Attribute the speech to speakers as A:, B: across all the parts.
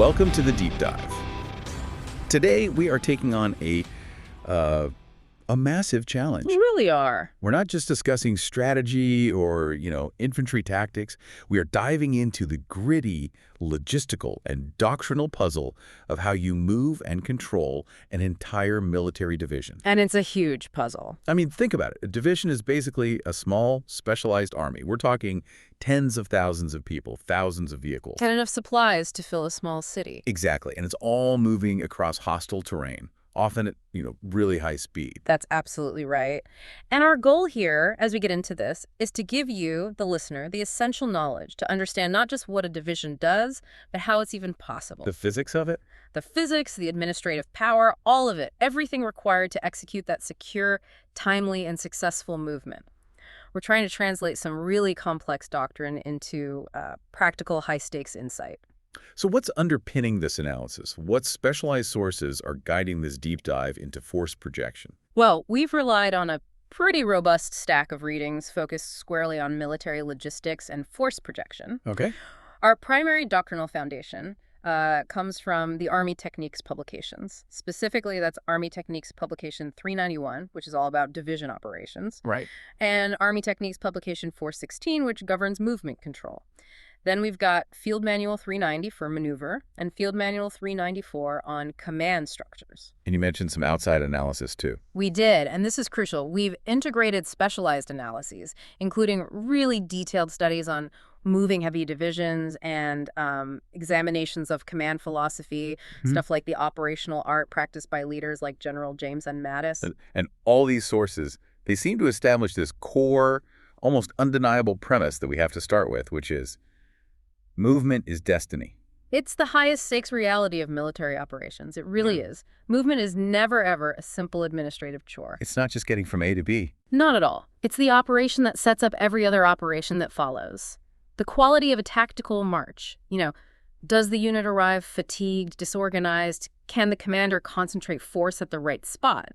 A: Welcome to the Deep Dive. Today, we are taking on a massive challenge.
B: We really are.
A: We're not just discussing strategy or, infantry tactics. We are diving into the gritty, logistical, and doctrinal puzzle of how you move and control an entire military division.
B: And it's a huge puzzle.
A: I mean, think about it. A division is basically a small, specialized army. We're talking tens of thousands of people, thousands of vehicles.
B: And enough supplies to fill a small city.
A: Exactly. And it's all moving across hostile terrain, often at, really high speed.
B: That's absolutely right. And our goal here, as we get into this, is to give you, the listener, the essential knowledge to understand not just what a division does, but how it's even possible.
A: The physics of it?
B: The physics, the administrative power, all of it, everything required to execute that secure, timely, and successful movement. We're trying to translate some really complex doctrine into practical, high-stakes insight.
A: So what's underpinning this analysis? What specialized sources are guiding this deep dive into force projection?
B: Well, we've relied on a pretty robust stack of readings focused squarely on military logistics and force projection.
A: Okay.
B: Our primary doctrinal foundation comes from the Army Techniques publications. Specifically, that's Army Techniques Publication 391, which is all about division operations.
A: Right.
B: And Army Techniques Publication 416, which governs movement control. Then we've got Field Manual 390 for maneuver and Field Manual 394 on command structures.
A: And you mentioned some outside analysis, too.
B: We did, and this is crucial. We've integrated specialized analyses, including really detailed studies on moving heavy divisions and examinations of command philosophy, stuff like the operational art practiced by leaders like General James Mattis.
A: And all these sources, they seem to establish this core, almost undeniable premise that we have to start with, which is movement is destiny.
B: It's the highest stakes reality of military operations. It really is. Movement is never, ever a simple administrative chore.
A: It's not just getting from A to B.
B: Not at all. It's the operation that sets up every other operation that follows. The quality of a tactical march. Does the unit arrive fatigued, disorganized? Can the commander concentrate force at the right spot?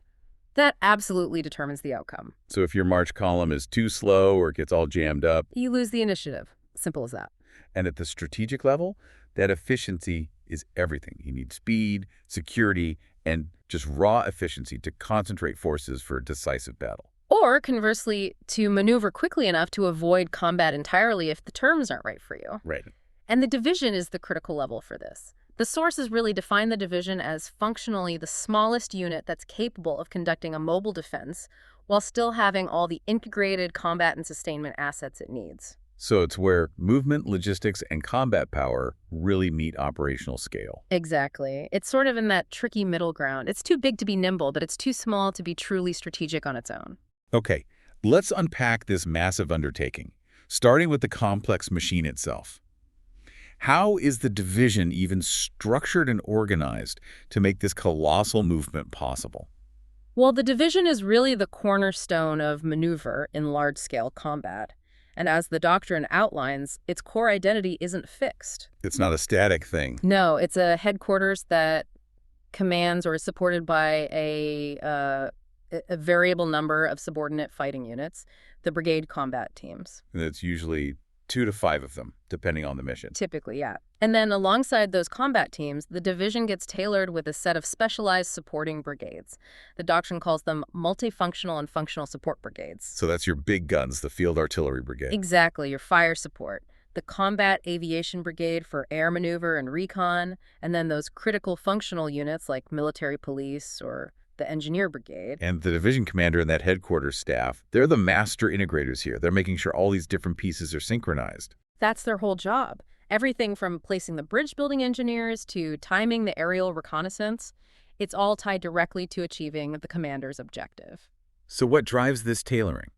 B: That absolutely determines the outcome.
A: So if your march column is too slow or it gets all jammed up,
B: You lose the initiative. Simple as that.
A: and at the strategic level, that efficiency is everything. You need speed, security, and just raw efficiency to concentrate forces for a decisive battle.
B: Or, conversely, to maneuver quickly enough to avoid combat entirely if the terms aren't right for you.
A: Right.
B: And the division is the critical level for this. The sources really define the division as functionally the smallest unit that's capable of conducting a mobile defense while still having all the integrated combat and sustainment assets it needs.
A: So it's where movement, logistics, and combat power really meet operational scale.
B: Exactly. It's sort of in that tricky middle ground. It's too big to be nimble, but it's too small to be truly strategic on its own.
A: Okay, let's unpack this massive undertaking, starting with the complex machine itself. How is the division even structured and organized to make this colossal movement possible?
B: Well, the division is really the cornerstone of maneuver in large-scale combat. And as the doctrine outlines, its core identity isn't fixed.
A: It's not a static thing.
B: No, it's a headquarters that commands or is supported by a variable number of subordinate fighting units, the brigade combat teams.
A: And it's usually 2 to 5 of them, depending on the mission.
B: Typically, yeah. And then alongside those combat teams, the division gets tailored with a set of specialized supporting brigades. The doctrine calls them multifunctional and functional support brigades.
A: So that's your big guns, the Field Artillery Brigade.
B: Exactly, your fire support. The Combat Aviation Brigade for air maneuver and recon, and then those critical functional units like military police or the Engineer Brigade.
A: And the division commander and that headquarters staff, they're the master integrators here. They're making sure all these different pieces are synchronized.
B: That's their whole job. Everything from placing the bridge building engineers to timing the aerial reconnaissance, it's all tied directly to achieving the commander's objective.
A: So what drives this tailoring?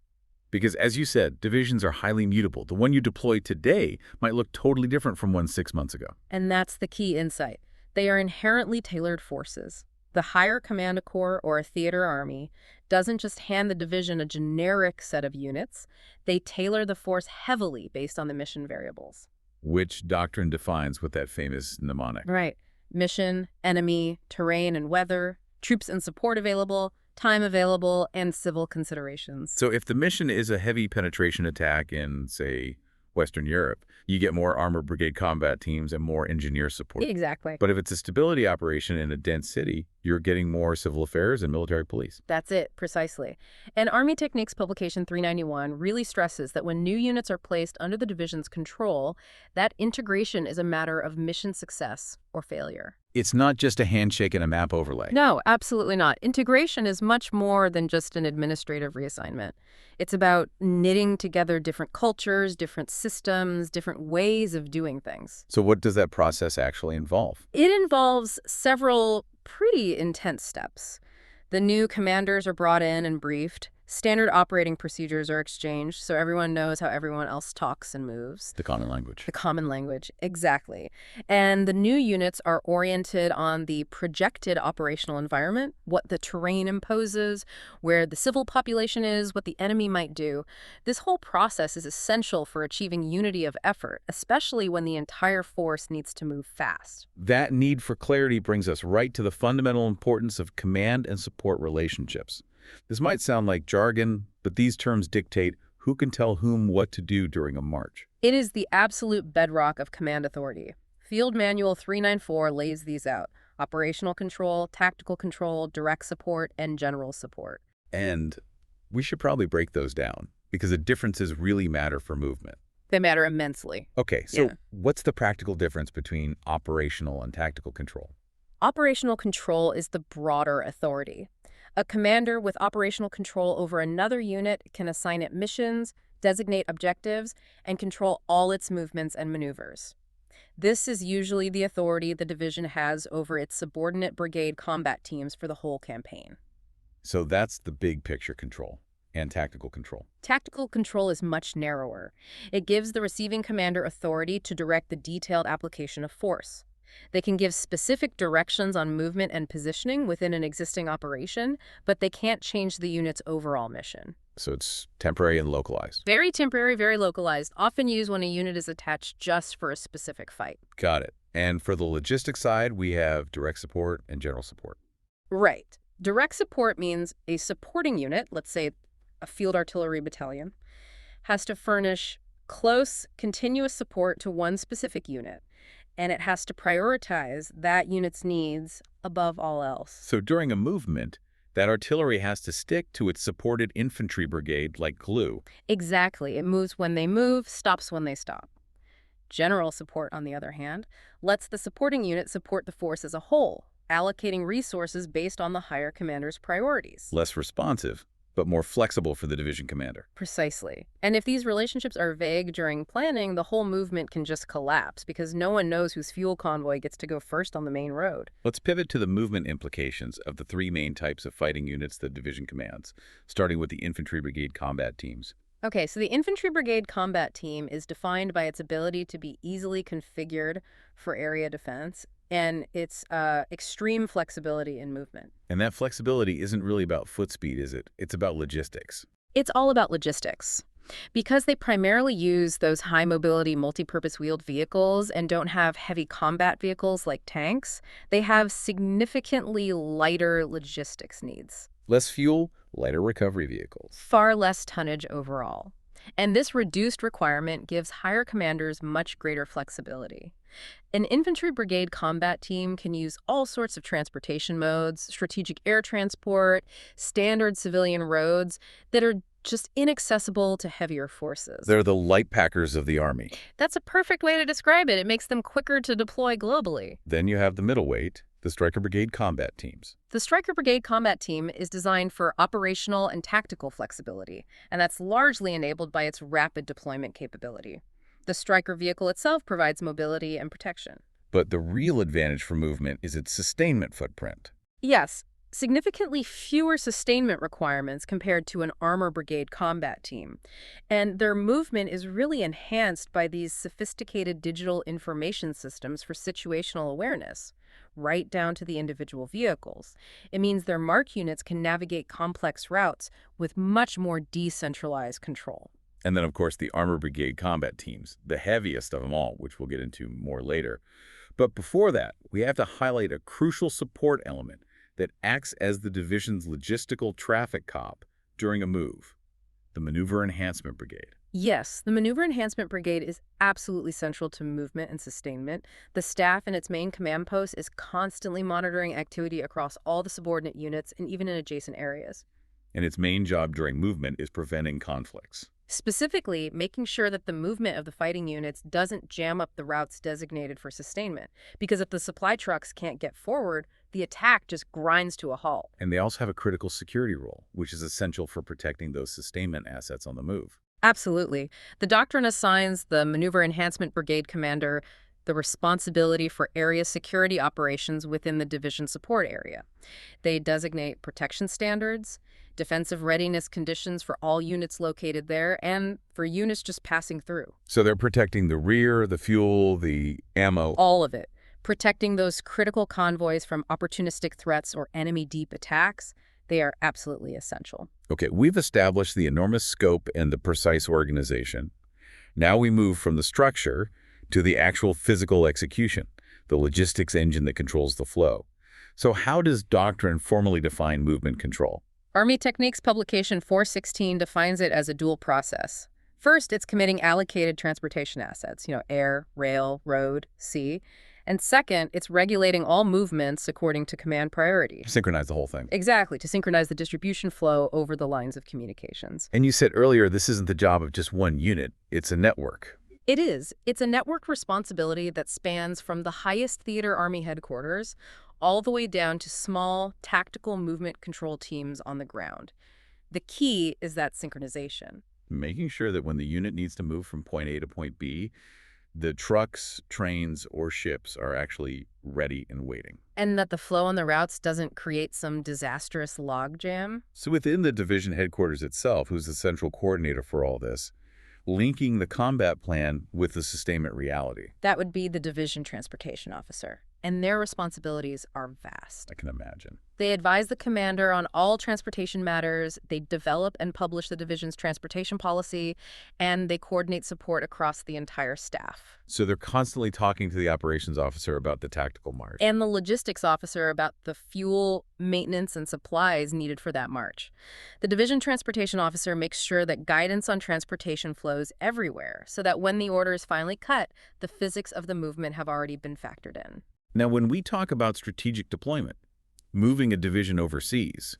A: Because as you said, divisions are highly mutable. The one you deploy today might look totally different from one 6 months ago.
B: And that's the key insight. They are inherently tailored forces. The higher command a corps or a theater army doesn't just hand the division a generic set of units. They tailor the force heavily based on the mission variables.
A: Which doctrine defines with that famous mnemonic?
B: Right. Mission, enemy, terrain and weather, troops and support available, time available, and civil considerations.
A: So if the mission is a heavy penetration attack in, say, Western Europe, you get more armored brigade combat teams and more engineer support.
B: Exactly.
A: But if it's a stability operation in a dense city, you're getting more civil affairs and military police.
B: That's it, precisely. And Army Techniques Publication 391 really stresses that when new units are placed under the division's control, that integration is a matter of mission success or failure.
A: It's not just a handshake and a map overlay.
B: No, absolutely not. Integration is much more than just an administrative reassignment. It's about knitting together different cultures, different systems, different ways of doing things.
A: So what does that process actually involve?
B: It involves several pretty intense steps. The new commanders are brought in and briefed. Standard operating procedures are exchanged so everyone knows how everyone else talks and moves.
A: The common language.
B: The common language, exactly. And the new units are oriented on the projected operational environment, what the terrain imposes, where the civil population is, what the enemy might do. This whole process is essential for achieving unity of effort, especially when the entire force needs to move fast.
A: That need for clarity brings us right to the fundamental importance of command and support relationships. This might sound like jargon, but these terms dictate who can tell whom what to do during a march.
B: It is the absolute bedrock of command authority. Field Manual 394 lays these out: operational control, tactical control, direct support, and general support.
A: And we should probably break those down, because the differences really matter for movement.
B: They matter immensely.
A: Okay, so
B: Yeah.
A: what's the practical difference between operational and tactical control?
B: Operational control is the broader authority. A commander with operational control over another unit can assign it missions, designate objectives, and control all its movements and maneuvers. This is usually the authority the division has over its subordinate brigade combat teams for the whole campaign.
A: So that's the big picture control and tactical control.
B: Tactical control is much narrower. It gives the receiving commander authority to direct the detailed application of force. They can give specific directions on movement and positioning within an existing operation, but they can't change the unit's overall mission.
A: So it's temporary and localized.
B: Very temporary, very localized, often used when a unit is attached just for a specific fight.
A: Got it. And for the logistics side, we have direct support and general support.
B: Right. Direct support means a supporting unit, let's say a field artillery battalion, has to furnish close, continuous support to one specific unit, and it has to prioritize that unit's needs above all else.
A: So during a movement, that artillery has to stick to its supported infantry brigade like glue.
B: Exactly. It moves when they move, stops when they stop. General support, on the other hand, lets the supporting unit support the force as a whole, allocating resources based on the higher commander's priorities.
A: Less responsive, but more flexible for the division commander.
B: Precisely. And if these relationships are vague during planning, the whole movement can just collapse because no one knows whose fuel convoy gets to go first on the main road.
A: Let's pivot to the movement implications of the three main types of fighting units the division commands, starting with the infantry brigade combat teams.
B: Okay, so the infantry brigade combat team is defined by its ability to be easily configured for area defense and its extreme flexibility in movement.
A: And that flexibility isn't really about foot speed, is it? It's about logistics.
B: It's all about logistics. Because they primarily use those high-mobility, multi-purpose wheeled vehicles and don't have heavy combat vehicles like tanks, they have significantly lighter logistics needs.
A: Less fuel, lighter recovery vehicles.
B: Far less tonnage overall. And this reduced requirement gives higher commanders much greater flexibility. An infantry brigade combat team can use all sorts of transportation modes, strategic air transport, standard civilian roads that are just inaccessible to heavier forces.
A: They're the light packers of the Army.
B: That's a perfect way to describe it. It makes them quicker to deploy globally.
A: Then you have the middleweight, the Stryker Brigade combat teams.
B: The Stryker Brigade combat team is designed for operational and tactical flexibility, and that's largely enabled by its rapid deployment capability. The Stryker vehicle itself provides mobility and protection.
A: But the real advantage for movement is its sustainment footprint.
B: Yes, significantly fewer sustainment requirements compared to an armor brigade combat team. And their movement is really enhanced by these sophisticated digital information systems for situational awareness, right down to the individual vehicles. It means their mark units can navigate complex routes with much more decentralized control.
A: And then, of course, the Armor Brigade combat teams, the heaviest of them all, which we'll get into more later. But before that, we have to highlight a crucial support element that acts as the division's logistical traffic cop during a move, the Maneuver Enhancement Brigade.
B: Yes, the Maneuver Enhancement Brigade is absolutely central to movement and sustainment. The staff in its main command post is constantly monitoring activity across all the subordinate units and even in adjacent areas.
A: And its main job during movement is preventing conflicts.
B: Specifically, making sure that the movement of the fighting units doesn't jam up the routes designated for sustainment. Because if the supply trucks can't get forward, the attack just grinds to a halt.
A: And they also have a critical security role, which is essential for protecting those sustainment assets on the move.
B: Absolutely. The doctrine assigns the Maneuver Enhancement Brigade commander the responsibility for area security operations within the division support area. They designate protection standards, defensive readiness conditions for all units located there, and for units just passing through.
A: So they're protecting the rear, the fuel, the ammo.
B: All of it. Protecting those critical convoys from opportunistic threats or enemy deep attacks, they are absolutely essential.
A: Okay, we've established the enormous scope and the precise organization. Now we move from the structure to the actual physical execution, the logistics engine that controls the flow. So how does doctrine formally define movement control?
B: Army Techniques Publication 416 defines it as a dual process. First, it's committing allocated transportation assets, air, rail, road, sea. And second, it's regulating all movements according to command priority.
A: Synchronize the whole thing.
B: Exactly, to synchronize the distribution flow over the lines of communications.
A: And you said earlier this isn't the job of just one unit, it's a network.
B: It is. It's a network responsibility that spans from the highest theater Army headquarters all the way down to small, tactical movement control teams on the ground. The key is that synchronization.
A: Making sure that when the unit needs to move from point A to point B, the trucks, trains, or ships are actually ready and waiting.
B: And that the flow on the routes doesn't create some disastrous logjam.
A: So within the division headquarters itself, who's the central coordinator for all this, linking the combat plan with the sustainment reality.
B: That would be the division transportation officer. And their responsibilities are vast.
A: I can imagine.
B: They advise the commander on all transportation matters, they develop and publish the division's transportation policy, and they coordinate support across the entire staff.
A: So they're constantly talking to the operations officer about the tactical march.
B: And the logistics officer about the fuel, maintenance, and supplies needed for that march. The division transportation officer makes sure that guidance on transportation flows everywhere, so that when the order is finally cut, the physics of the movement have already been factored in.
A: Now, when we talk about strategic deployment, moving a division overseas,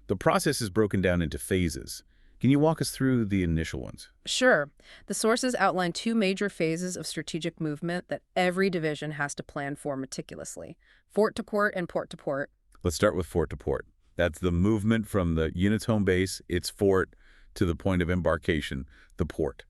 A: the process is broken down into phases. Can you walk us through the initial ones?
B: Sure. The sources outline two major phases of strategic movement that every division has to plan for meticulously: fort to port and port to port.
A: Let's start with fort to port. That's the movement from the unit's home base, its fort, to the point of embarkation, the port.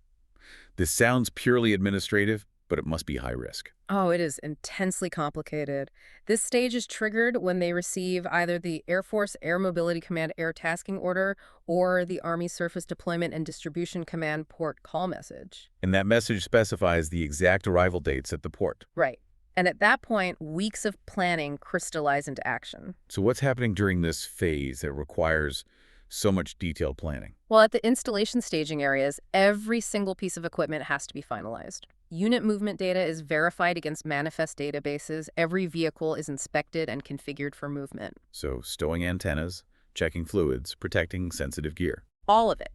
A: This sounds purely administrative, but it must be high risk.
B: Oh, it is intensely complicated. This stage is triggered when they receive either the Air Force Air Mobility Command Air Tasking Order or the Army Surface Deployment and Distribution Command port call message.
A: And that message specifies the exact arrival dates at the port.
B: Right. And at that point, weeks of planning crystallize into action.
A: So what's happening during this phase that requires so much detailed planning?
B: Well, at the installation staging areas, every single piece of equipment has to be finalized. Unit movement data is verified against manifest databases. Every vehicle is inspected and configured for movement.
A: So stowing antennas, checking fluids, protecting sensitive gear.
B: All of it.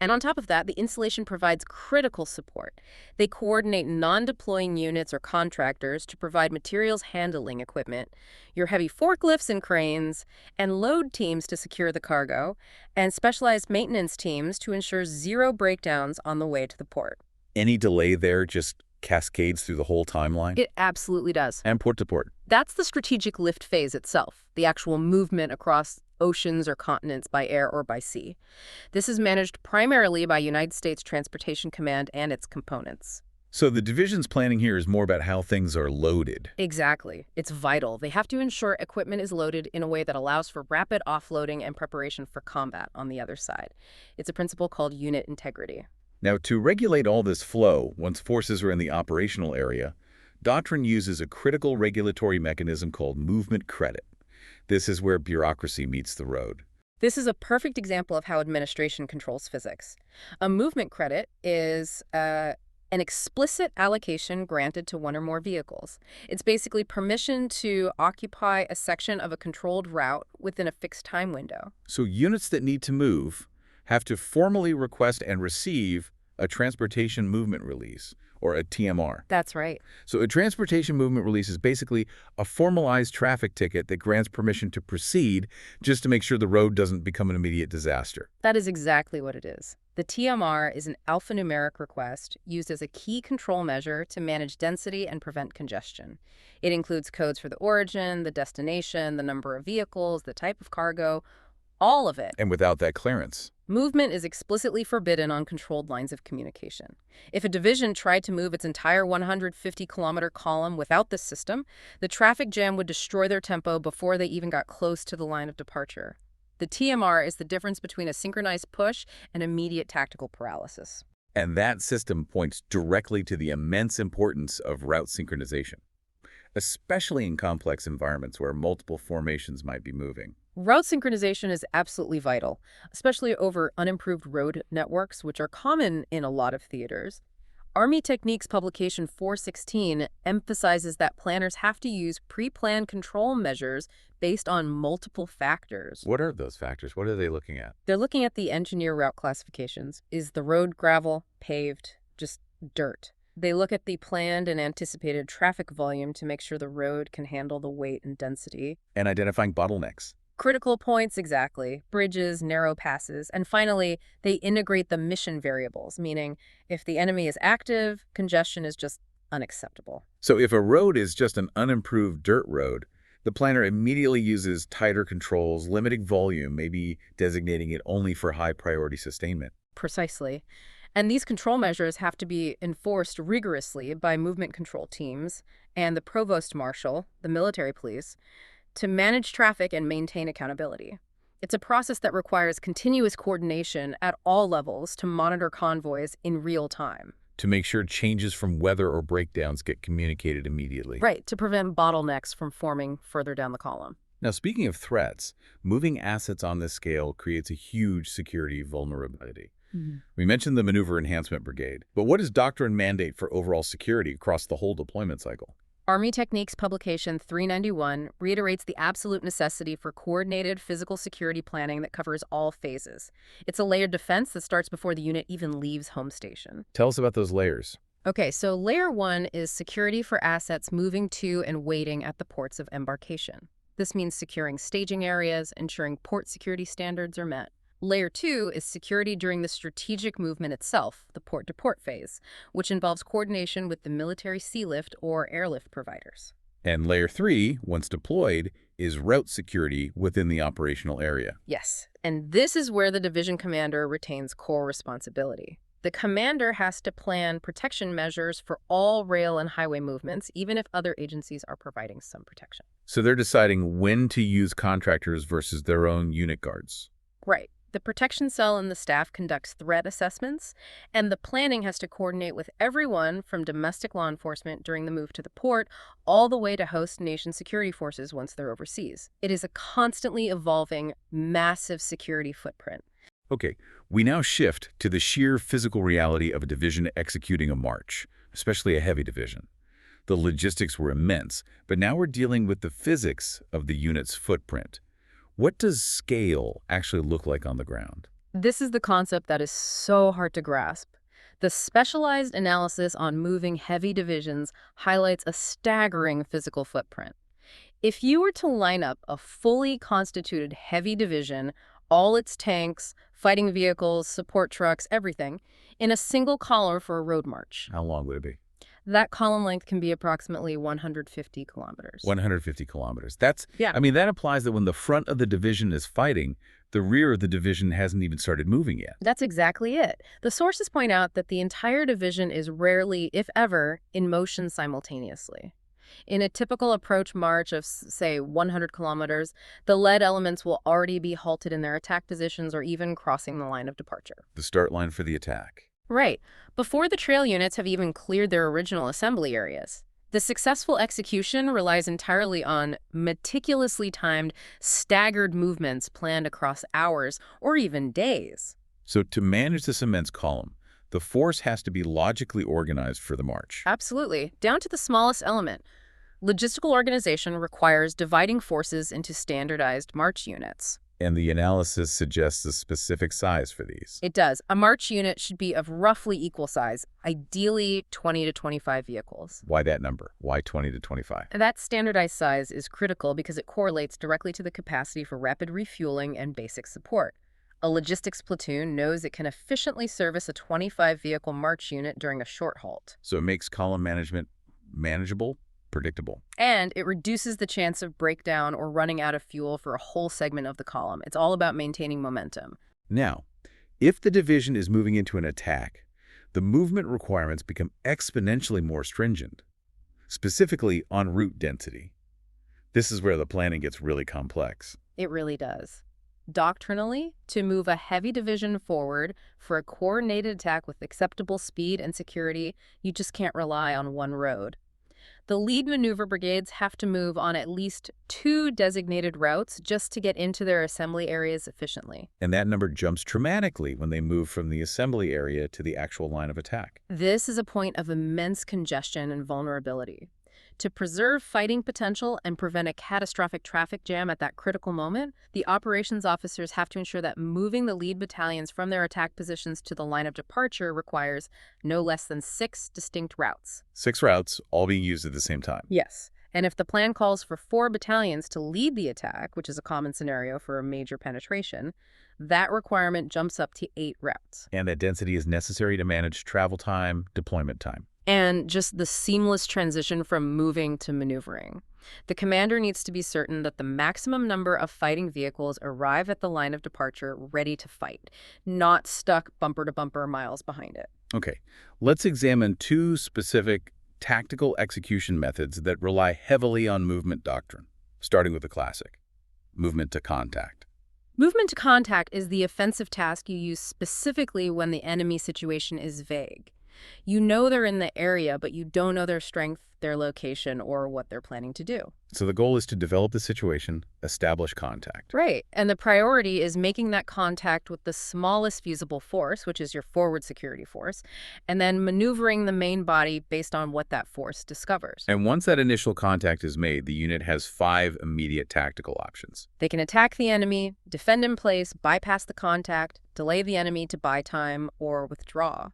B: And on top of that, the installation provides critical support. They coordinate non-deploying units or contractors to provide materials handling equipment, your heavy forklifts and cranes, and load teams to secure the cargo, and specialized maintenance teams to ensure zero breakdowns on the way to the port.
A: Any delay there just cascades through the whole timeline?
B: It absolutely does.
A: And port to port.
B: That's the strategic lift phase itself, the actual movement across oceans or continents by air or by sea. This is managed primarily by United States Transportation Command and its components.
A: So the division's planning here is more about how things are loaded.
B: Exactly. It's vital. They have to ensure equipment is loaded in a way that allows for rapid offloading and preparation for combat on the other side. It's a principle called unit integrity.
A: Now, to regulate all this flow, once forces are in the operational area, doctrine uses a critical regulatory mechanism called movement credit. This is where bureaucracy meets the road.
B: This is a perfect example of how administration controls physics. A movement credit is an explicit allocation granted to one or more vehicles. It's basically permission to occupy a section of a controlled route within a fixed time window.
A: So units that need to move have to formally request and receive a transportation movement release, or a TMR.
B: That's right.
A: So a transportation movement release is basically a formalized traffic ticket that grants permission to proceed just to make sure the road doesn't become an immediate disaster.
B: That is exactly what it is. The TMR is an alphanumeric request used as a key control measure to manage density and prevent congestion. It includes codes for the origin, the destination, the number of vehicles, the type of cargo, all of it.
A: And without that clearance,
B: Movement is explicitly forbidden on controlled lines of communication. If a division tried to move its entire 150-kilometer column without this system, the traffic jam would destroy their tempo before they even got close to the line of departure. The TMR is the difference between a synchronized push and immediate tactical paralysis.
A: and that system points directly to the immense importance of route synchronization, especially in complex environments where multiple formations might be moving.
B: Route synchronization is absolutely vital, especially over unimproved road networks, which are common in a lot of theaters. Army Techniques Publication 416 emphasizes that planners have to use pre-planned control measures based on multiple factors.
A: What are those factors? What are they looking at?
B: They're looking at the engineer route classifications. Is the road gravel, paved, just dirt? They look at the planned and anticipated traffic volume to make sure the road can handle the weight and density.
A: And identifying bottlenecks.
B: Critical points, exactly. Bridges, narrow passes. And finally, they integrate the mission variables, meaning if the enemy is active, congestion is just unacceptable.
A: So if a road is just an unimproved dirt road, the planner immediately uses tighter controls, limiting volume, maybe designating it only for high priority sustainment.
B: Precisely. And these control measures have to be enforced rigorously by movement control teams and the provost marshal, the military police, to manage traffic and maintain accountability. It's a process that requires continuous coordination at all levels to monitor convoys in real time.
A: To make sure changes from weather or breakdowns get communicated immediately.
B: Right, to prevent bottlenecks from forming further down the column.
A: Now, speaking of threats, moving assets on this scale creates a huge security vulnerability. We mentioned the Maneuver Enhancement Brigade, but what does doctrine mandate for overall security across the whole deployment cycle?
B: Army Techniques Publication 391 reiterates the absolute necessity for coordinated physical security planning that covers all phases. It's a layered defense that starts before the unit even leaves home station.
A: Tell us about those layers.
B: Okay, so Layer 1 is security for assets moving to and waiting at the ports of embarkation. This means securing staging areas, ensuring port security standards are met. Layer 2 is security during the strategic movement itself, the port-to-port phase, which involves coordination with the military sealift or airlift providers.
A: And Layer 3, once deployed, is route security within the operational area.
B: Yes, and this is where the division commander retains core responsibility. The commander has to plan protection measures for all rail and highway movements, even if other agencies are providing some protection.
A: So they're deciding when to use contractors versus their own unit guards.
B: Right. The protection cell and the staff conducts threat assessments, and the planning has to coordinate with everyone from domestic law enforcement during the move to the port all the way to host nation security forces once they're overseas. It is a constantly evolving, massive security footprint.
A: Okay, we now shift to the sheer physical reality of a division executing a march, especially a heavy division. The logistics were immense, but now we're dealing with the physics of the unit's footprint. What does scale actually look like on the ground?
B: This is the concept that is so hard to grasp. The specialized analysis on moving heavy divisions highlights a staggering physical footprint. If you were to line up a fully constituted heavy division, all its tanks, fighting vehicles, support trucks, everything, in a single column for a road march,
A: How long would it be?
B: that column length can be approximately 150 kilometers.
A: 150 kilometers.
B: Yeah.
A: I mean, that implies that when the front of the division is fighting, the rear of the division hasn't even started moving yet.
B: That's exactly it. The sources point out that the entire division is rarely, if ever, in motion simultaneously. In a typical approach march of, say, 100 kilometers, the lead elements will already be halted in their attack positions or even crossing the line of departure.
A: The start line for the attack.
B: Right, before the trail units have even cleared their original assembly areas. The successful execution relies entirely on meticulously timed, staggered movements planned across hours or even days.
A: So to manage this immense column, the force has to be logically organized for the march.
B: Absolutely, down to the smallest element. Logistical organization requires dividing forces into standardized march units.
A: And the analysis suggests a specific size for these.
B: It does. A March unit should be of roughly equal size, ideally 20 to 25 vehicles.
A: Why that number? Why 20 to 25?
B: That standardized size is critical because it correlates directly to the capacity for rapid refueling and basic support. A logistics platoon knows it can efficiently service a 25-vehicle March unit during a short halt.
A: So it makes column management manageable, predictable.
B: And it reduces the chance of breakdown or running out of fuel for a whole segment of the column. It's all about maintaining momentum.
A: Now, if the division is moving into an attack, the movement requirements become exponentially more stringent, specifically on route density. This is where the planning gets really complex.
B: It really does. Doctrinally, to move a heavy division forward for a coordinated attack with acceptable speed and security, you just can't rely on one road. The lead maneuver brigades have to move on at least 2 designated routes just to get into their assembly areas efficiently.
A: And that number jumps dramatically when they move from the assembly area to the actual line of attack.
B: This is a point of immense congestion and vulnerability. To preserve fighting potential and prevent a catastrophic traffic jam at that critical moment, the operations officers have to ensure that moving the lead battalions from their attack positions to the line of departure requires no less than 6 distinct routes.
A: 6 routes, all being used at the same time.
B: Yes. And if the plan calls for 4 battalions to lead the attack, which is a common scenario for a major penetration, that requirement jumps up to 8 routes.
A: And that density is necessary to manage travel time, deployment time.
B: And just the seamless transition from moving to maneuvering. The commander needs to be certain that the maximum number of fighting vehicles arrive at the line of departure ready to fight, not stuck bumper to bumper miles behind it.
A: Okay, let's examine 2 specific tactical execution methods that rely heavily on movement doctrine, starting with the classic, movement to contact.
B: Movement to contact is the offensive task you use specifically when the enemy situation is vague. You know they're in the area, but you don't know their strength, their location, or what they're planning to do.
A: So the goal is to develop the situation, establish contact.
B: Right. And the priority is making that contact with the smallest feasible force, which is your forward security force, and then maneuvering the main body based on what that force discovers.
A: And once that initial contact is made, the unit has 5 immediate tactical options.
B: They can attack the enemy, defend in place, bypass the contact, delay the enemy to buy time, or withdraw.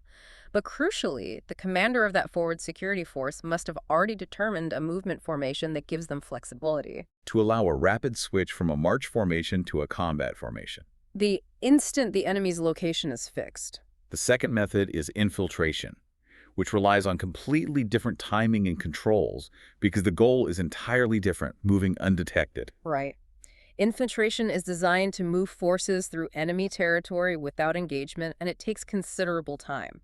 B: But crucially, the commander of that forward security force must have already determined a movement formation that gives them flexibility.
A: To allow a rapid switch from a march formation to a combat formation.
B: The instant the enemy's location is fixed.
A: The second method is infiltration, which relies on completely different timing and controls because the goal is entirely different, moving undetected.
B: Right. Infiltration is designed to move forces through enemy territory without engagement, and it takes considerable time.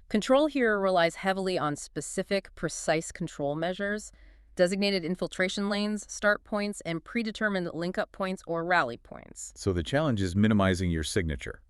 B: Control here relies heavily on specific, precise control measures, designated infiltration lanes, start points, and predetermined link-up points or rally points.
A: So the challenge is minimizing your signature,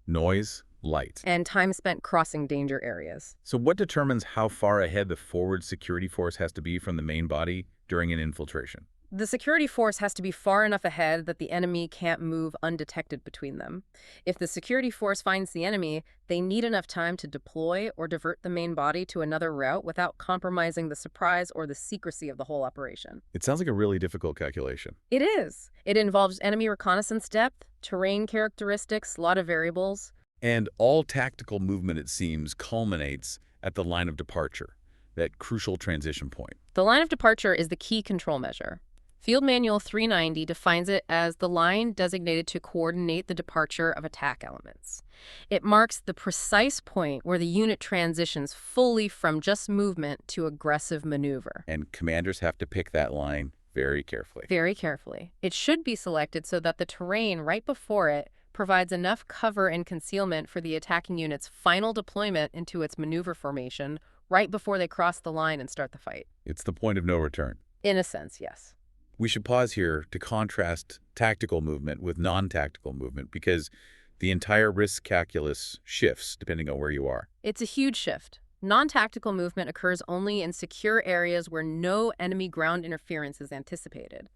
A: noise, light,
B: and time spent crossing danger areas.
A: So what determines how far ahead the forward security force has to be from the main body during an infiltration?
B: The security force has to be far enough ahead that the enemy can't move undetected between them. If the security force finds the enemy, they need enough time to deploy or divert the main body to another route without compromising the surprise or the secrecy of the whole operation.
A: It sounds like a really difficult calculation.
B: It is. It involves enemy reconnaissance depth, terrain characteristics, a lot of variables.
A: And all tactical movement, it seems, culminates at the line of departure, that crucial transition point.
B: The line of departure is the key control measure. Field Manual 390 defines it as the line designated to coordinate the departure of attack elements. It marks the precise point where the unit transitions fully from just movement to aggressive maneuver.
A: And commanders have to pick that line very carefully.
B: Very carefully. It should be selected so that the terrain right before it provides enough cover and concealment for the attacking unit's final deployment into its maneuver formation right before they cross the line and start the fight.
A: It's the point of no return.
B: In a sense, yes.
A: We should pause here to contrast tactical movement with non-tactical movement because the entire risk calculus shifts depending on where you are.
B: It's a huge shift. Non-tactical movement occurs only in secure areas where no enemy ground interference is anticipated.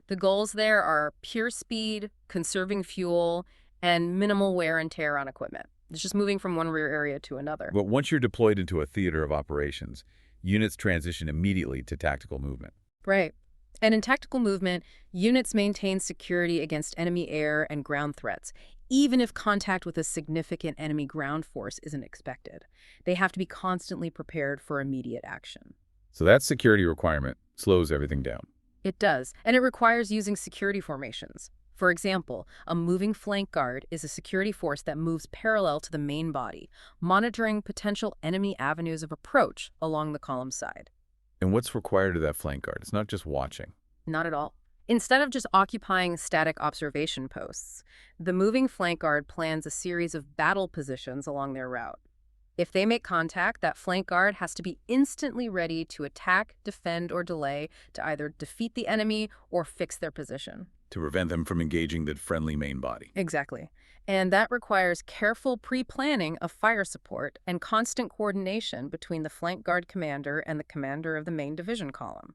B: The goals there are pure speed, conserving fuel, and minimal wear and tear on equipment. It's just moving from one rear area to another.
A: But once you're deployed into a theater of operations, units transition immediately to tactical movement.
B: Right. And in tactical movement, units maintain security against enemy air and ground threats, even if contact with a significant enemy ground force isn't expected. They have to be constantly prepared for immediate action.
A: So that security requirement slows everything down.
B: It does, and it requires using security formations. For example, a moving flank guard is a security force that moves parallel to the main body, monitoring potential enemy avenues of approach along the column side.
A: And what's required of that flank guard? It's not just watching.
B: Not at all. Instead of just occupying static observation posts, the moving flank guard plans a series of battle positions along their route. If they make contact, that flank guard has to be instantly ready to attack, defend, or delay to either defeat the enemy or fix their position.
A: To prevent them from engaging the friendly main body.
B: Exactly. And that requires careful pre-planning of fire support and constant coordination between the flank guard commander and the commander of the main division column.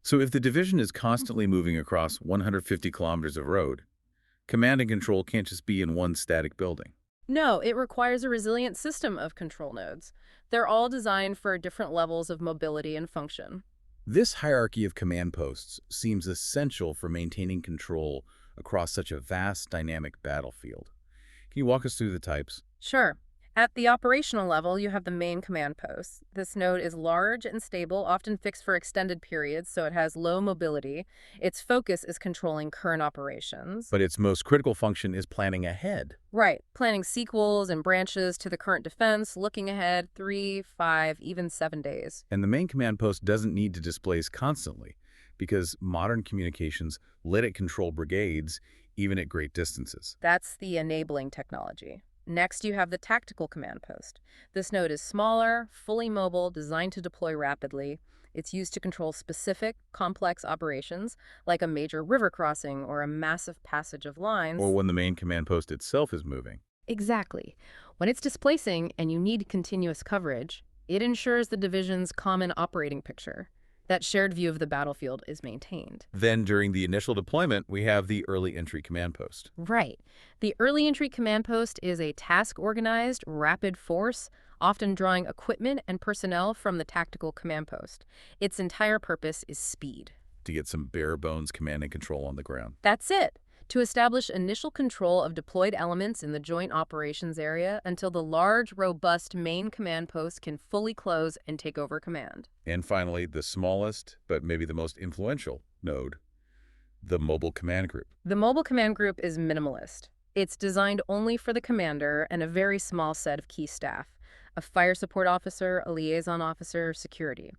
A: So if the division is constantly moving across 150 kilometers of road, command and control can't just be in one static building.
B: No, it requires a resilient system of control nodes. They're all designed for different levels of mobility and function.
A: This hierarchy of command posts seems essential for maintaining control across such a vast, dynamic battlefield. Can you walk us through the types?
B: Sure. At the operational level, you have the main command post. This node is large and stable, often fixed for extended periods, so it has low mobility. Its focus is controlling current operations.
A: But its most critical function is planning ahead.
B: Right. Planning sequels and branches to the current defense, looking ahead 3, 5, even 7 days.
A: And the main command post doesn't need to displace constantly, because modern communications let it control brigades, even at great distances.
B: That's the enabling technology. Next, you have the tactical command post. This node is smaller, fully mobile, designed to deploy rapidly. It's used to control specific, complex operations, like a major river crossing or a massive passage of lines.
A: Or when the main command post itself is moving.
B: Exactly. When it's displacing and you need continuous coverage, it ensures the division's common operating picture. That shared view of the battlefield is maintained.
A: Then during the initial deployment, we have the early entry command post.
B: Right. The early entry command post is a task-organized, rapid force, often drawing equipment and personnel from the tactical command post. Its entire purpose is speed.
A: To get some bare-bones command and control on the ground.
B: That's it. To establish initial control of deployed elements in the joint operations area until the large, robust main command post can fully close and take over command.
A: And finally, the smallest, but maybe the most influential node, the mobile command group.
B: The mobile command group is minimalist. It's designed only for the commander and a very small set of key staff, a fire support officer, a liaison officer, security.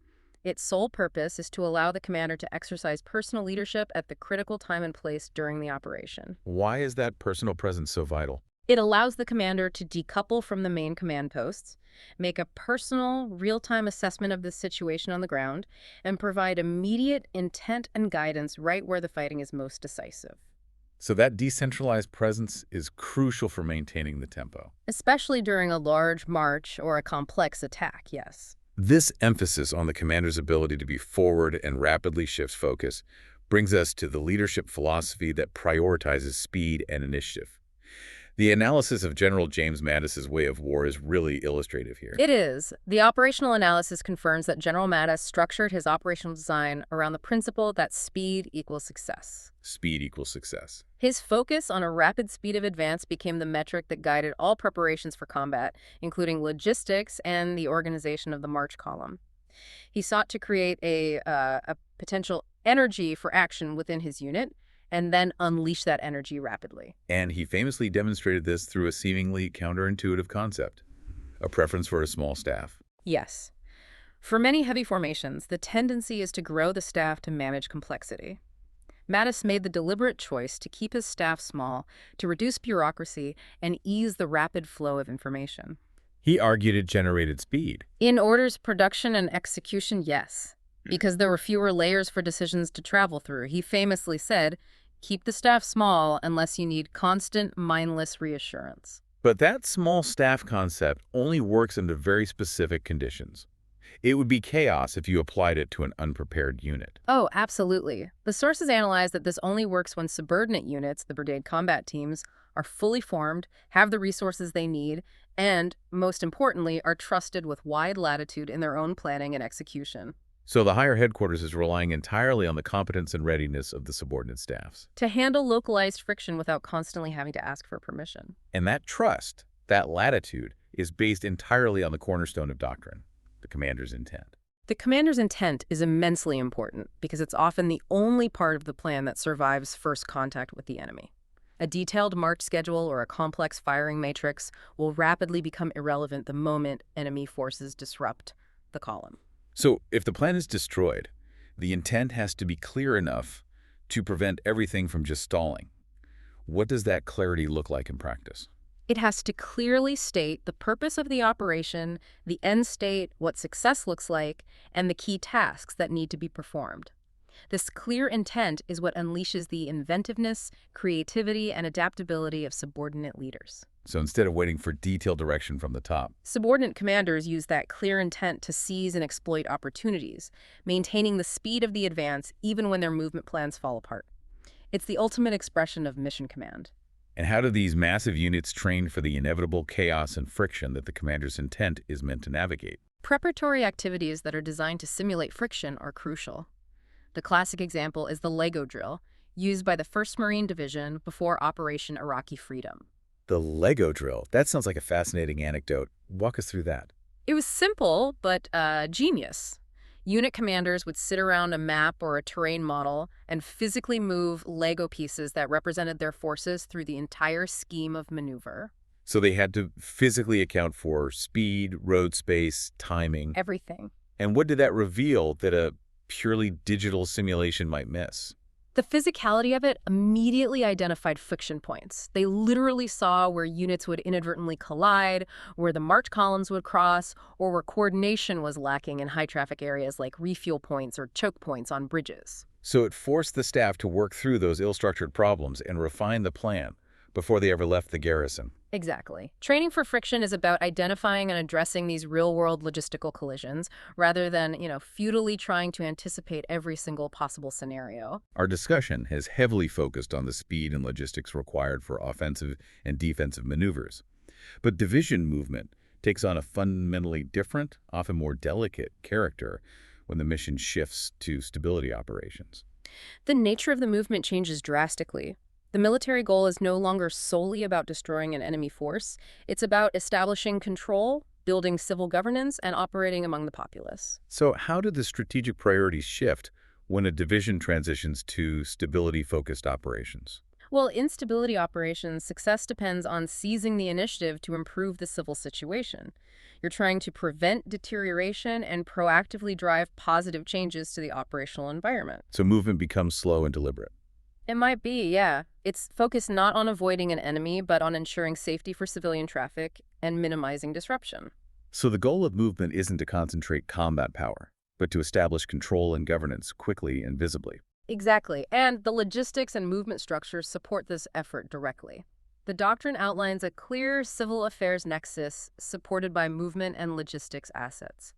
B: Its sole purpose is to allow the commander to exercise personal leadership at the critical time and place during the operation.
A: Why is that personal presence so vital?
B: It allows the commander to decouple from the main command posts, make a personal, real-time assessment of the situation on the ground, and provide immediate intent and guidance right where the fighting is most decisive.
A: So that decentralized presence is crucial for maintaining the tempo.
B: Especially during a large march or a complex attack, yes.
A: This emphasis on the commander's ability to be forward and rapidly shift focus brings us to the leadership philosophy that prioritizes speed and initiative. The analysis of General James Mattis's way of war is really illustrative here.
B: It is. The operational analysis confirms that General Mattis structured his operational design around the principle that speed equals success.
A: Speed equals success.
B: His focus on a rapid speed of advance became the metric that guided all preparations for combat, including logistics and the organization of the march column. He sought to create a potential energy for action within his unit, and then unleash that energy rapidly.
A: And he famously demonstrated this through a seemingly counterintuitive concept, a preference for a small staff.
B: Yes. For many heavy formations, the tendency is to grow the staff to manage complexity. Mattis made the deliberate choice to keep his staff small, to reduce bureaucracy, and ease the rapid flow of information.
A: He argued it generated speed.
B: In orders production and execution, yes. Because there were fewer layers for decisions to travel through. He famously said, "Keep the staff small unless you need constant, mindless reassurance."
A: But that small staff concept only works under very specific conditions. It would be chaos if you applied it to an unprepared unit.
B: Oh, absolutely. The sources analyze that this only works when subordinate units, the brigade combat teams, are fully formed, have the resources they need, and, most importantly, are trusted with wide latitude in their own planning and execution.
A: So the higher headquarters is relying entirely on the competence and readiness of the subordinate staffs.
B: To handle localized friction without constantly having to ask for permission.
A: And that trust, that latitude, is based entirely on the cornerstone of doctrine, the commander's intent.
B: The commander's intent is immensely important because it's often the only part of the plan that survives first contact with the enemy. A detailed march schedule or a complex firing matrix will rapidly become irrelevant the moment enemy forces disrupt the column.
A: So if the plan is destroyed, the intent has to be clear enough to prevent everything from just stalling. What does that clarity look like in practice?
B: It has to clearly state the purpose of the operation, the end state, what success looks like, and the key tasks that need to be performed. This clear intent is what unleashes the inventiveness, creativity, and adaptability of subordinate leaders.
A: So instead of waiting for detailed direction from the top,
B: Subordinate commanders use that clear intent to seize and exploit opportunities, maintaining the speed of the advance even when their movement plans fall apart. It's the ultimate expression of mission command.
A: and how do these massive units train for the inevitable chaos and friction that the commander's intent is meant to navigate?
B: Preparatory activities that are designed to simulate friction are crucial. The classic example is the Lego drill, used by the 1st Marine Division before Operation Iraqi Freedom.
A: The Lego drill. That sounds like a fascinating anecdote. Walk us through that.
B: It was simple, but genius. Unit commanders would sit around a map or a terrain model and physically move Lego pieces that represented their forces through the entire scheme of maneuver.
A: So they had to physically account for speed, road space, timing.
B: Everything.
A: And what did that reveal that a purely digital simulation might miss?
B: The physicality of it immediately identified friction points. They literally saw where units would inadvertently collide, where the march columns would cross, or where coordination was lacking in high-traffic areas like refuel points or choke points on bridges.
A: So it forced the staff to work through those ill-structured problems and refine the plan before they ever left the garrison.
B: Exactly. Training for friction is about identifying and addressing these real-world logistical collisions rather than, futilely trying to anticipate every single possible scenario.
A: Our discussion has heavily focused on the speed and logistics required for offensive and defensive maneuvers. But division movement takes on a fundamentally different, often more delicate character when the mission shifts to stability operations.
B: The nature of the movement changes drastically. The military goal is no longer solely about destroying an enemy force. It's about establishing control, building civil governance, and operating among the populace.
A: So how do the strategic priorities shift when a division transitions to stability-focused operations?
B: Well, in stability operations, success depends on seizing the initiative to improve the civil situation. You're trying to prevent deterioration and proactively drive positive changes to the operational environment.
A: So movement becomes slow and deliberate.
B: It might be, yeah. It's focused not on avoiding an enemy, but on ensuring safety for civilian traffic and minimizing disruption.
A: So the goal of movement isn't to concentrate combat power, but to establish control and governance quickly and visibly.
B: Exactly, and the logistics and movement structures support this effort directly. The doctrine outlines a clear civil affairs nexus supported by movement and logistics assets.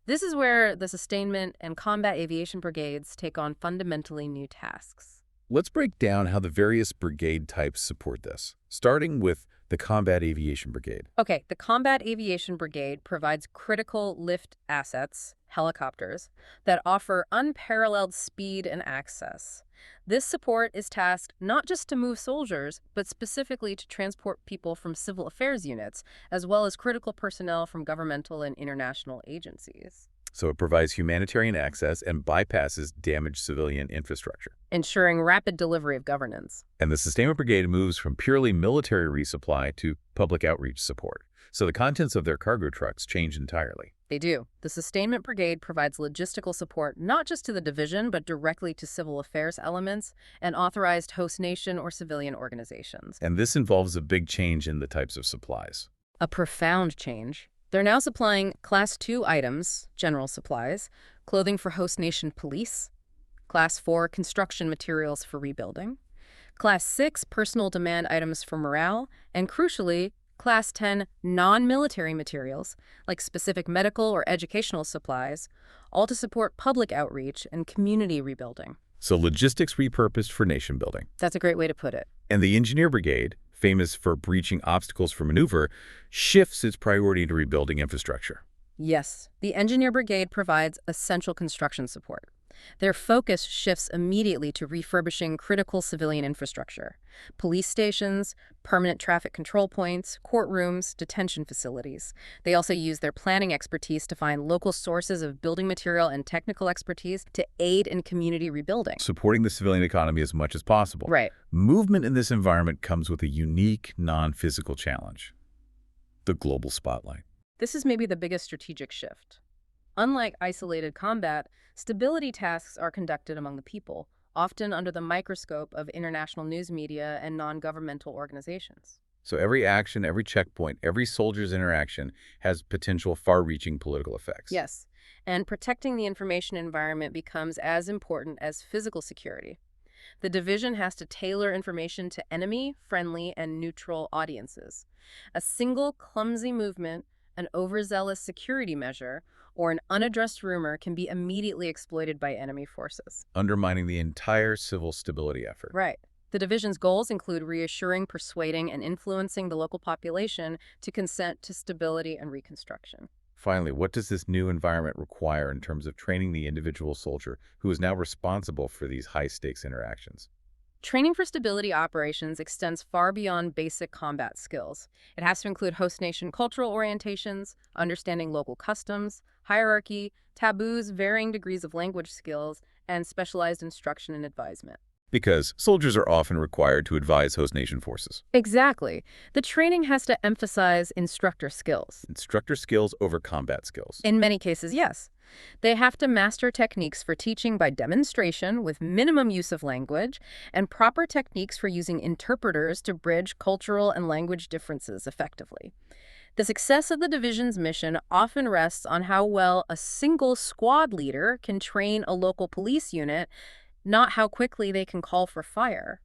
B: This is where the sustainment and combat aviation brigades take on fundamentally new tasks.
A: Let's break down how the various brigade types support this, starting with the Combat Aviation Brigade.
B: Okay, the Combat Aviation Brigade provides critical lift assets, helicopters, that offer unparalleled speed and access. This support is tasked not just to move soldiers, but specifically to transport people from civil affairs units, as well as critical personnel from governmental and international agencies.
A: So it provides humanitarian access and bypasses damaged civilian infrastructure,
B: ensuring rapid delivery of governance.
A: And the Sustainment Brigade moves from purely military resupply to public outreach support. So the contents of their cargo trucks change entirely.
B: They do. The Sustainment Brigade provides logistical support not just to the division, but directly to civil affairs elements and authorized host nation or civilian organizations.
A: And this involves a big change in the types of supplies.
B: A profound change. They're now supplying Class 2 items, general supplies, clothing for host nation police, Class 4 construction materials for rebuilding, Class 6 personal demand items for morale, and crucially, Class 10 non-military materials, like specific medical or educational supplies, all to support public outreach and community rebuilding.
A: So logistics repurposed for nation building.
B: That's a great way to put it.
A: And the Engineer Brigade, famous for breaching obstacles for maneuver, shifts its priority to rebuilding infrastructure.
B: Yes, the Engineer Brigade provides essential construction support. Their focus shifts immediately to refurbishing critical civilian infrastructure: police stations, permanent traffic control points, courtrooms, detention facilities. They also use their planning expertise to find local sources of building material and technical expertise to aid in community rebuilding.
A: Supporting the civilian economy as much as possible.
B: Right.
A: Movement in this environment comes with a unique, non-physical challenge: the global spotlight.
B: This is maybe the biggest strategic shift. Unlike isolated combat, stability tasks are conducted among the people, often under the microscope of international news media and non-governmental organizations.
A: So every action, every checkpoint, every soldier's interaction has potential far-reaching political effects.
B: Yes, and protecting the information environment becomes as important as physical security. The division has to tailor information to enemy, friendly, and neutral audiences. A single clumsy movement, an overzealous security measure, or an unaddressed rumor can be immediately exploited by enemy forces.
A: Undermining the entire civil stability effort.
B: Right. The division's goals include reassuring, persuading, and influencing the local population to consent to stability and reconstruction.
A: Finally, what does this new environment require in terms of training the individual soldier who is now responsible for these high-stakes interactions?
B: Training for stability operations extends far beyond basic combat skills. It has to include host nation cultural orientations, understanding local customs, hierarchy, taboos, varying degrees of language skills, and specialized instruction and advisement.
A: Because soldiers are often required to advise host nation forces.
B: Exactly. The training has to emphasize instructor skills.
A: Instructor skills over combat skills.
B: In many cases, yes. They have to master techniques for teaching by demonstration with minimum use of language, and proper techniques for using interpreters to bridge cultural and language differences effectively. The success of the division's mission often rests on how well a single squad leader can train a local police unit, not how quickly they can call for fire.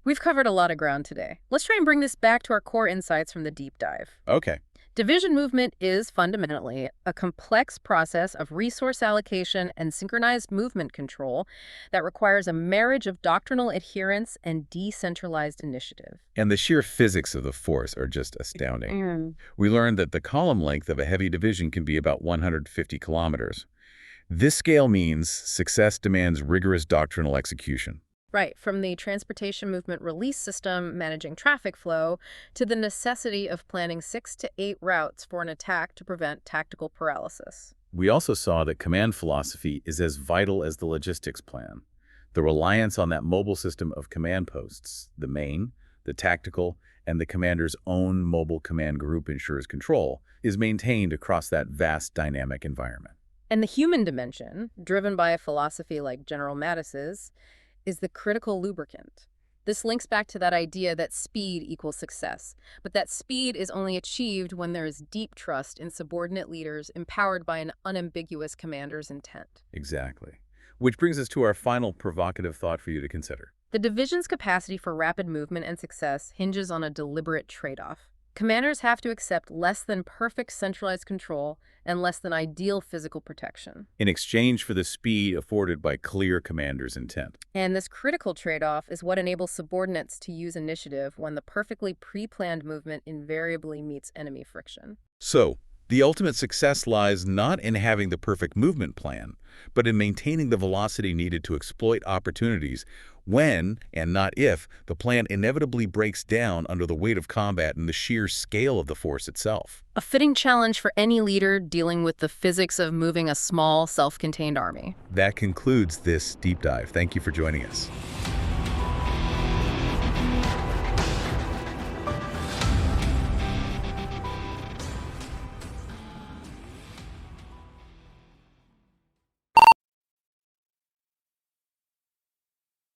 B: We've covered a lot of ground today. Let's try and bring this back to our core insights from the deep dive.
A: Okay.
B: Division movement is fundamentally a complex process of resource allocation and synchronized movement control that requires a marriage of doctrinal adherence and decentralized initiative.
A: And the sheer physics of the force are just astounding. We learned that the column length of a heavy division can be about 150 kilometers. This scale means success demands rigorous doctrinal execution.
B: Right, from the transportation movement release system managing traffic flow to the necessity of planning 6 to 8 routes for an attack to prevent tactical paralysis.
A: We also saw that command philosophy is as vital as the logistics plan. The reliance on that mobile system of command posts, the main, the tactical, and the commander's own mobile command group ensures control, is maintained across that vast dynamic environment.
B: And the human dimension, driven by a philosophy like General Mattis's, is the critical lubricant. This links back to that idea that speed equals success, but that speed is only achieved when there is deep trust in subordinate leaders empowered by an unambiguous commander's intent.
A: Exactly. Which brings us to our final provocative thought for you to consider.
B: The division's capacity for rapid movement and success hinges on a deliberate trade-off. Commanders have to accept less than perfect centralized control and less than ideal physical protection,
A: In exchange for the speed afforded by clear commander's intent.
B: and this critical trade-off is what enables subordinates to use initiative when the perfectly pre-planned movement invariably meets enemy friction.
A: So, the ultimate success lies not in having the perfect movement plan, but in maintaining the velocity needed to exploit opportunities when, and not if, the plan inevitably breaks down under the weight of combat and the sheer scale of the force itself.
B: A fitting challenge for any leader dealing with the physics of moving a small, self-contained army.
A: That concludes this deep dive. Thank you for joining us.